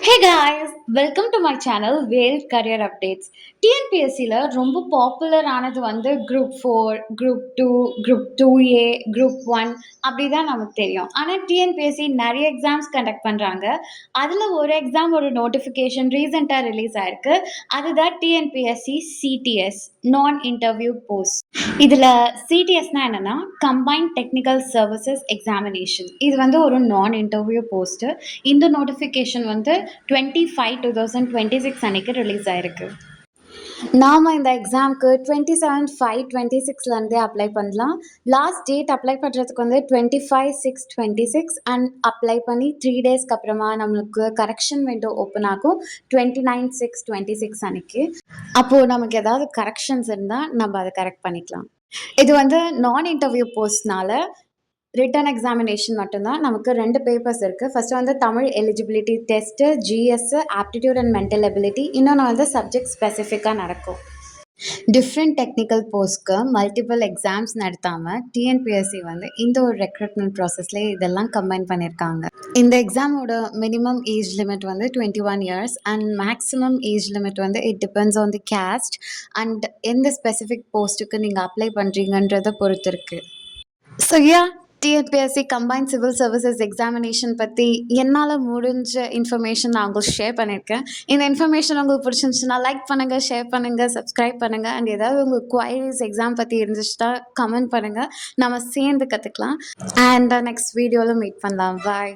Hey guys, welcome to my channel Whale Career Updates. டிஎன்பிஎஸ்சியில் ரொம்ப popular ஆனது வந்து group 4, group 2, group 2A, group 1 அப்படி தான் நமக்கு தெரியும். ஆனால் டிஎன்பிஎஸ்சி நிறைய எக்ஸாம்ஸ் கண்டக்ட் பண்ணுறாங்க. அதில் ஒரு எக்ஸாம் ஒரு நோட்டிஃபிகேஷன் ரீசெண்டாக ரிலீஸ் ஆயிருக்கு. அதுதான் டிஎன்பிஎஸ்சி சிடிஎஸ் நான் இன்டர்வியூ போஸ்ட். இதில் சிடிஎஸ்னா என்னென்னா கம்பைன்ட் டெக்னிக்கல் சர்வீசஸ் எக்ஸாமினேஷன். இது வந்து ஒரு நான் இன்டர்வியூ போஸ்ட்டு. இந்த நோட்டிஃபிகேஷன் வந்து 25/2026 அன்னைக்கு ரிலீஸ் ஆயிருக்கு. நாம் இந்த எக்ஸாமுக்கு 27/5/26 அப்ளை பண்ணலாம். லாஸ்ட் டேட் அப்ளை பண்ணுறதுக்கு வந்து 25/6/26 அண்ட் அப்ளை பண்ணி 3 டேஸ்க்கு அப்புறமா நம்மளுக்கு கரெக்ஷன் விண்டோ ஓப்பன் ஆகும் 29/6/26 அன்னைக்கு. அப்போது நமக்கு ஏதாவது கரெக்ஷன்ஸ் இருந்தால் நம்ம அதை கரெக்ட் பண்ணிக்கலாம். இது வந்து நான் இன்டர்வியூ போஸ்ட்னால ரிட்டன் எக்ஸாமினேஷன் மட்டும்தான். நமக்கு 2 பேப்பர்ஸ் இருக்குது. ஃபஸ்ட்டு வந்து Tamil eligibility test, GS, aptitude and mental ability. இன்னொன்று வந்து சப்ஜெக்ட் ஸ்பெசிஃபிக்காக நடக்கும். டிஃப்ரெண்ட் டெக்னிக்கல் போஸ்ட்க்கு மல்டிபிள் எக்ஸாம்ஸ் நடத்தாமல் டிஎன்பிஎஸ்சி வந்து இந்த ஒரு ரெக்ரூட்மெண்ட் ப்ராசஸ்லேயே இதெல்லாம் கம்பைன் பண்ணியிருக்காங்க. இந்த எக்ஸாமோட மினிமம் ஏஜ் லிமிட் வந்து 21 years and maximum age limit வந்து it depends on the caste and எந்த ஸ்பெசிஃபிக் போஸ்ட்டுக்கு நீங்கள் அப்ளை பண்ணுறீங்கன்றதை பொறுத்து இருக்குது. So TNPSC combined civil services examination பற்றி என்னால் முடிஞ்ச இன்ஃபர்மேஷன் நான் உங்களுக்கு ஷேர் பண்ணியிருக்கேன். இந்த இன்ஃபர்மேஷன் உங்களுக்கு பிடிச்சிருந்துச்சுன்னா லைக் பண்ணுங்கள், ஷேர் பண்ணுங்கள், சப்ஸ்கிரைப் பண்ணுங்கள். அண்ட் ஏதாவது உங்கள் குவைரிஸ் எக்ஸாம் பற்றி இருந்துச்சுன்னா கமெண்ட் பண்ணுங்கள். நம்ம சேர்ந்து கற்றுக்கலாம். அண்ட் நெக்ஸ்ட் வீடியோவில் மீட் பண்ணலாம். பாய்.